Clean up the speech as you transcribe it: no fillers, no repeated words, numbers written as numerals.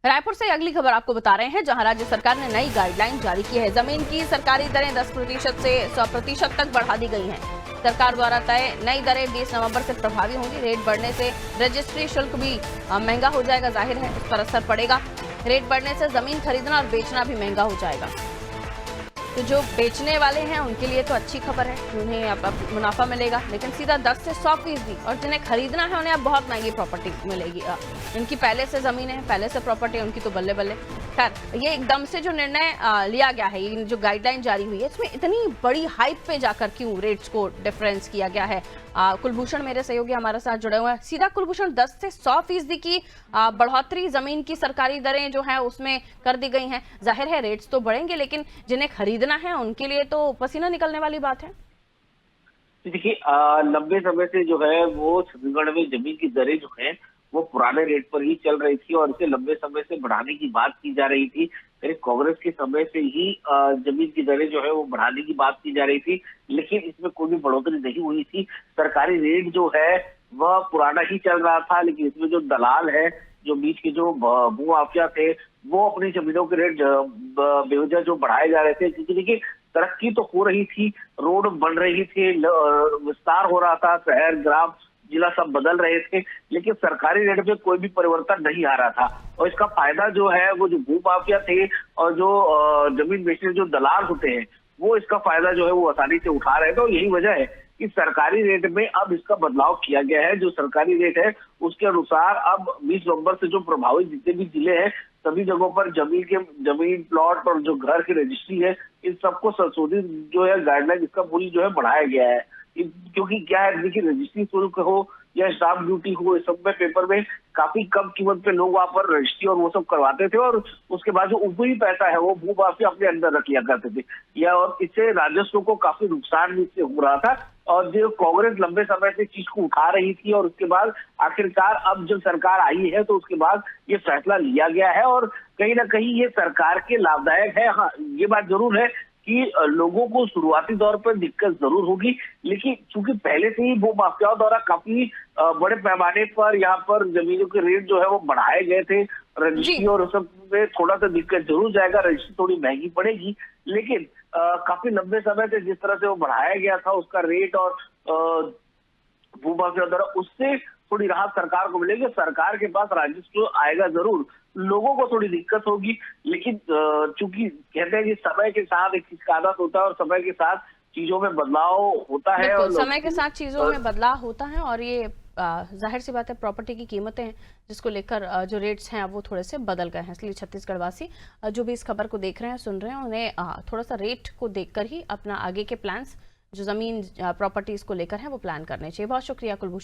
रायपुर से अगली खबर आपको बता रहे हैं, जहां राज्य सरकार ने नई गाइडलाइन जारी की है। जमीन की सरकारी दरें 10% से 100% तक बढ़ा दी गई हैं। सरकार द्वारा तय नई दरें 20 नवंबर से प्रभावी होंगी। रेट बढ़ने से रजिस्ट्री शुल्क भी महंगा हो जाएगा, जाहिर है इस पर असर पड़ेगा। रेट बढ़ने से जमीन खरीदना और बेचना भी महंगा हो जाएगा। तो जो बेचने वाले हैं उनके लिए तो अच्छी खबर है, उन्हें अब मुनाफा मिलेगा, लेकिन सीधा 10 से 100%। और जिन्हें खरीदना है उन्हें अब बहुत महंगी प्रॉपर्टी मिलेगी। इनकी पहले से जमीन है, पहले से प्रॉपर्टी है, उनकी तो बल्ले बल्ले। खैर, ये एकदम से जो निर्णय लिया गया है, ये जो गाइडलाइन जारी हुई है, इसमें इतनी बड़ी हाइप पे जाकर क्यों रेट्स को डिफरेंस किया गया है? कुलभूषण मेरे सहयोगी हमारे साथ जुड़े हुए हैं। सीधा कुलभूषण, 10 से 100% की बढ़ोतरी जमीन की सरकारी दरें जो है उसमें कर दी गई हैं। जाहिर है रेट्स तो बढ़ेंगे, लेकिन जिन्हें खरीदना है उनके लिए तो पसीना निकलने वाली बात है। देखिए, लंबे समय से जो है वो छत्तीसगढ़ में जमीन की दरें जो है वो पुराने रेट पर ही चल रही थी और इसे लंबे समय से बढ़ाने की बात की जा रही थी। करीब कांग्रेस के समय से ही जमीन की दरें जो है वो बढ़ाने की बात की जा रही थी, लेकिन इसमें कोई भी बढ़ोतरी नहीं हुई थी। सरकारी रेट जो है वह पुराना ही चल रहा था, लेकिन इसमें जो दलाल है, जो बीच के जो भू माफिया थे, वो अपनी जमीनों के रेट बेवजह जो बढ़ाए जा रहे थे। क्योंकि देखिए, तरक्की तो हो रही थी, रोड बन रही थी, विस्तार हो रहा था, शहर ग्राम जिला सब बदल रहे थे, लेकिन सरकारी रेट में कोई भी परिवर्तन नहीं आ रहा था। और इसका फायदा जो है वो जो भू माफिया थे और जो जमीन बेचने जो दलाल होते हैं, वो इसका फायदा जो है वो आसानी से उठा रहे थे। और यही वजह है कि सरकारी रेट में अब इसका बदलाव किया गया है। जो सरकारी रेट है उसके अनुसार अब 20 नवंबर से जो प्रभावित जितने भी जिले हैं, सभी जगहों पर जमीन प्लॉट और जो घर की रजिस्ट्री है, इन सबको संशोधित जो है गाइडलाइन, इसका मूल्य जो है बढ़ाया गया है। क्योंकि क्या है, देखिए, रजिस्ट्री शुल्क हो या स्टाम्प ड्यूटी हो, इस सब में पेपर में काफी कम कीमत पे लोग वहां पर रजिस्ट्री और वो सब करवाते थे, और उसके बाद जो ऊपरी पैसा है वो भू माफिया अपने अंदर रख लिया करते थे, या और इससे राजस्व को काफी नुकसान भी इससे हो रहा था। और जो कांग्रेस लंबे समय से चीज को उठा रही थी, और उसके बाद आखिरकार अब जब सरकार आई है तो उसके बाद ये फैसला लिया गया है, और कहीं ना कहीं ये सरकार के लाभदायक है। हाँ, ये बात जरूर है कि लोगों को शुरुआती दौर पर दिक्कत जरूर होगी, लेकिन चूंकि पहले से ही भू माफियाओं द्वारा काफी बड़े पैमाने पर यहाँ पर जमीनों के रेट जो है वो बढ़ाए गए थे, रजिस्ट्री और सब में थोड़ा सा दिक्कत जरूर जाएगा, रजिस्ट्री थोड़ी महंगी पड़ेगी, लेकिन काफी लंबे समय से जिस तरह से वो बढ़ाया गया था उसका रेट और भू माफिया द्वारा, उससे थोड़ी राहत सरकार को मिलेगी। सरकार के पास राजस्व आएगा जरूर, लोगों को थोड़ी दिक्कत होगी, लेकिन चूंकि कहते हैं कि समय के साथ एक चीज का आदत होता है और समय के साथ चीजों में बदलाव होता है, और समय के साथ चीजों में बदलाव होता है। और ये जाहिर सी बात है, प्रॉपर्टी की कीमतें हैं जिसको लेकर जो रेट्स हैं वो थोड़े से बदल गए हैं। इसलिए छत्तीसगढ़ वासी जो भी इस खबर को देख रहे हैं, सुन रहे हैं, उन्हें थोड़ा सा रेट को देखकर ही अपना आगे के प्लान्स जो जमीन प्रॉपर्टीज को लेकर है वो प्लान करने चाहिए। बहुत शुक्रिया कुलभूषण।